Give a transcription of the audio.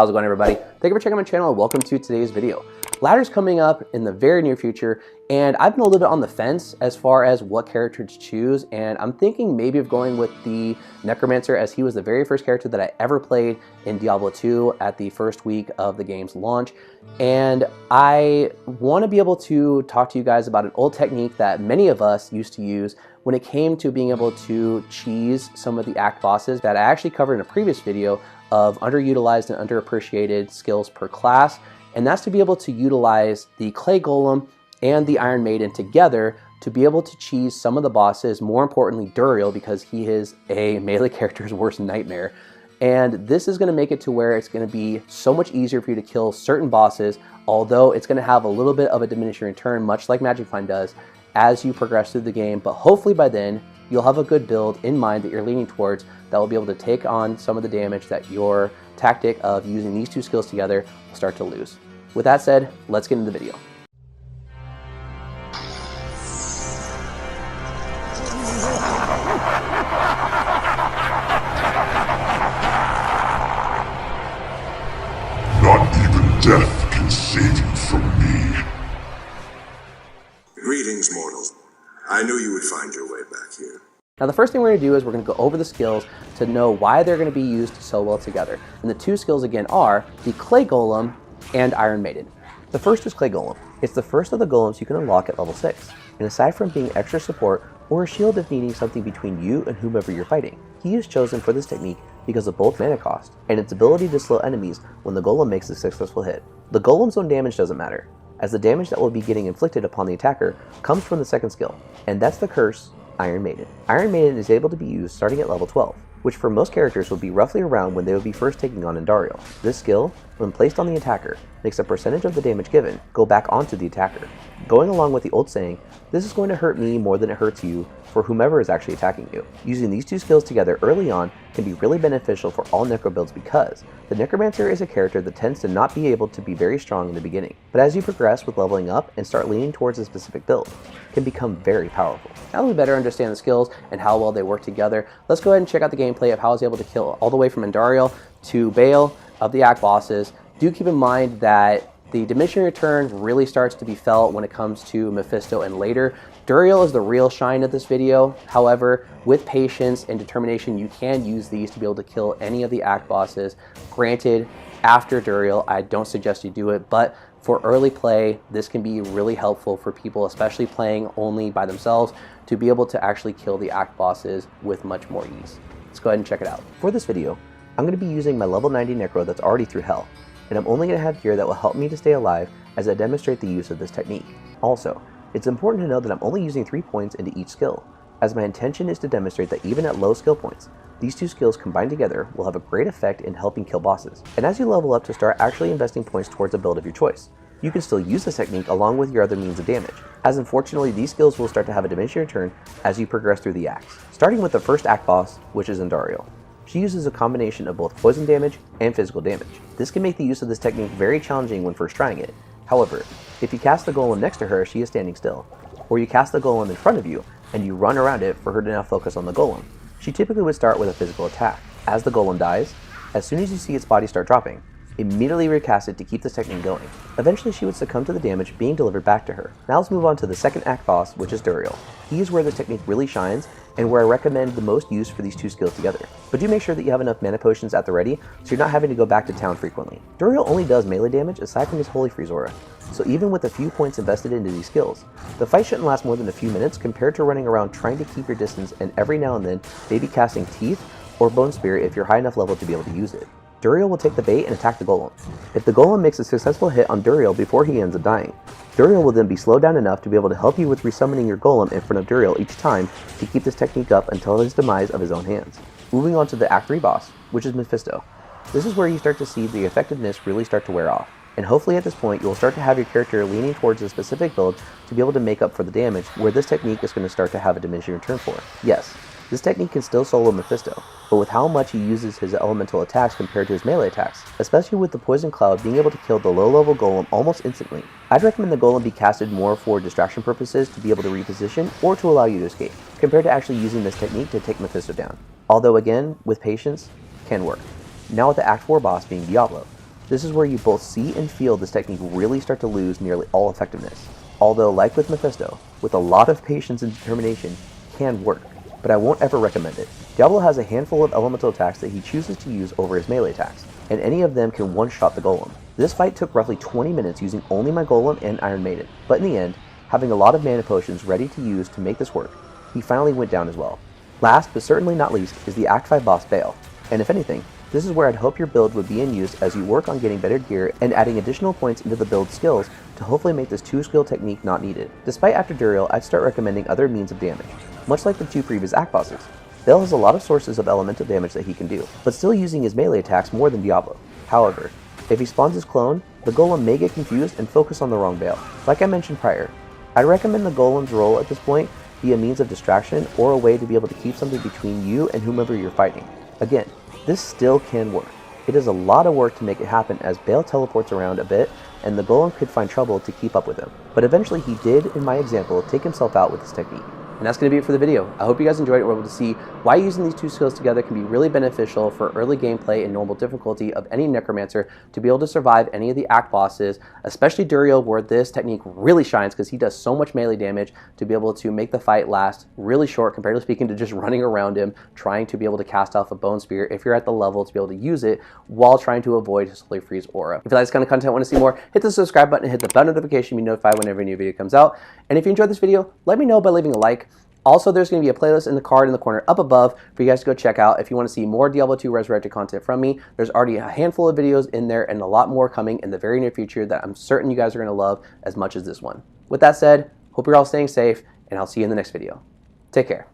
How's it going, everybody? Thank you for checking out my channel and welcome to today's video. Ladder's coming up in the very near future, and I've been a little bit on the fence as far as what character to choose, and I'm thinking maybe of going with the Necromancer, as he was the very first character that I ever played in Diablo 2 at the first week of the game's launch. And I want to be able to talk to you guys about an old technique that many of us used to use when it came to being able to cheese some of the act bosses that I actually covered in a previous video of underutilized and underappreciated skills per class. And that's to be able to utilize the Clay Golem and the Iron Maiden together to be able to cheese some of the bosses, more importantly Duriel, because he is a melee character's worst nightmare. And this is going to make it to where it's going to be so much easier for you to kill certain bosses, although it's going to have a little bit of a diminishing return, much like Magic Find does, as you progress through the game. But hopefully by then, you'll have a good build in mind that you're leaning towards that will be able to take on some of the damage that your tactic of using these two skills together will start to lose. With that said, let's get into the video. Not even death can save you from me. Greetings, mortal. I knew you would find your way back here. Now the first thing we're going to do is we're going to go over the skills to know why they're going to be used so well together. And the two skills again are the Clay Golem and Iron Maiden. The first is Clay Golem. It's the first of the golems you can unlock at level 6. And aside from being extra support or a shield if needing something between you and whomever you're fighting, he is chosen for this technique because of both mana cost and its ability to slow enemies when the golem makes a successful hit. The golem's own damage doesn't matter, as the damage that will be getting inflicted upon the attacker comes from the second skill, and that's the curse, Iron Maiden. Iron Maiden is able to be used starting at level 12, which for most characters would be roughly around when they would be first taking on Andariel. This skill, when placed on the attacker, makes a percentage of the damage given go back onto the attacker. Going along with the old saying, this is going to hurt me more than it hurts you for whomever is actually attacking you. Using these two skills together early on can be really beneficial for all Necro builds because the Necromancer is a character that tends to not be able to be very strong in the beginning, but as you progress with leveling up and start leaning towards a specific build, can become very powerful. Now that we better understand the skills and how well they work together, let's go ahead and check out the gameplay of how I was able to kill all the way from Andariel to Baal of the act bosses. Do keep in mind that the diminishing return really starts to be felt when it comes to Mephisto and later. Duriel is the real shine of this video. However, with patience and determination, you can use these to be able to kill any of the act bosses. Granted, after Duriel, I don't suggest you do it, but for early play, this can be really helpful for people, especially playing only by themselves, to be able to actually kill the act bosses with much more ease. Let's go ahead and check it out. For this video, I'm going to be using my level 90 Necro that's already through hell, and I'm only going to have gear that will help me to stay alive as I demonstrate the use of this technique. Also, it's important to know that I'm only using 3 points into each skill, as my intention is to demonstrate that even at low skill points, these two skills combined together will have a great effect in helping kill bosses. And as you level up to start actually investing points towards a build of your choice, you can still use this technique along with your other means of damage, as unfortunately these skills will start to have a diminishing return as you progress through the acts. Starting with the first act boss, which is Andariel. She uses a combination of both poison damage and physical damage. This can make the use of this technique very challenging when first trying it. However, if you cast the golem next to her, she is standing still, or you cast the golem in front of you and you run around it for her to now focus on the golem, she typically would start with a physical attack. As the golem dies, as soon as you see its body start dropping, immediately recast it to keep this technique going. Eventually she would succumb to the damage being delivered back to her. Now let's move on to the second act boss, which is Duriel. He is where this technique really shines and where I recommend the most use for these two skills together. But do make sure that you have enough mana potions at the ready so you're not having to go back to town frequently. Duriel only does melee damage aside from his Holy Freeze aura, so even with a few points invested into these skills, the fight shouldn't last more than a few minutes compared to running around trying to keep your distance and every now and then maybe casting Teeth or Bone Spear if you're high enough level to be able to use it. Duriel will take the bait and attack the golem. If the golem makes a successful hit on Duriel before he ends up dying, Duriel will then be slowed down enough to be able to help you with resummoning your golem in front of Duriel each time to keep this technique up until his demise of his own hands. Moving on to the Act 3 boss, which is Mephisto. This is where you start to see the effectiveness really start to wear off, and hopefully at this point you'll start to have your character leaning towards a specific build to be able to make up for the damage where this technique is going to start to have a diminishing return for. Yes, this technique can still solo Mephisto, but with how much he uses his elemental attacks compared to his melee attacks, especially with the Poison Cloud being able to kill the low-level golem almost instantly, I'd recommend the golem be casted more for distraction purposes to be able to reposition or to allow you to escape, compared to actually using this technique to take Mephisto down. Although again, with patience, can work. Now with the Act 4 boss being Diablo. This is where you both see and feel this technique really start to lose nearly all effectiveness. Although, like with Mephisto, with a lot of patience and determination, can work, but I won't ever recommend it. Diablo has a handful of elemental attacks that he chooses to use over his melee attacks, and any of them can one-shot the golem. This fight took roughly 20 minutes using only my golem and Iron Maiden, but in the end, having a lot of mana potions ready to use to make this work, he finally went down as well. Last, but certainly not least, is the Act 5 boss Baal, and if anything, this is where I'd hope your build would be in use as you work on getting better gear and adding additional points into the build skills to hopefully make this 2-skill technique not needed. Despite after Duriel, I'd start recommending other means of damage, much like the 2 previous Act bosses. Baal has a lot of sources of elemental damage that he can do, but still using his melee attacks more than Diablo. However, if he spawns his clone, the golem may get confused and focus on the wrong Baal. Like I mentioned prior, I'd recommend the golem's role at this point be a means of distraction or a way to be able to keep something between you and whomever you're fighting. Again, this still can work. It is a lot of work to make it happen as Baal teleports around a bit and the golem could find trouble to keep up with him. But eventually he did, in my example, take himself out with this technique. And that's going to be it for the video. I hope you guys enjoyed it and were able to see why using these 2 skills together can be really beneficial for early gameplay and normal difficulty of any Necromancer to be able to survive any of the Act bosses, especially Duriel, where this technique really shines because he does so much melee damage to be able to make the fight last really short, comparatively speaking, to just running around him, trying to be able to cast off a Bone Spear if you're at the level to be able to use it while trying to avoid his Holy Freeze aura. If you like this kind of content and want to see more, hit the subscribe button and hit the bell notification to be notified whenever a new video comes out. And if you enjoyed this video, let me know by leaving a like. Also, there's going to be a playlist in the card in the corner up above for you guys to go check out if you want to see more Diablo 2 Resurrected content from me. There's already a handful of videos in there and a lot more coming in the very near future that I'm certain you guys are going to love as much as this one. With that said, hope you're all staying safe, and I'll see you in the next video. Take care.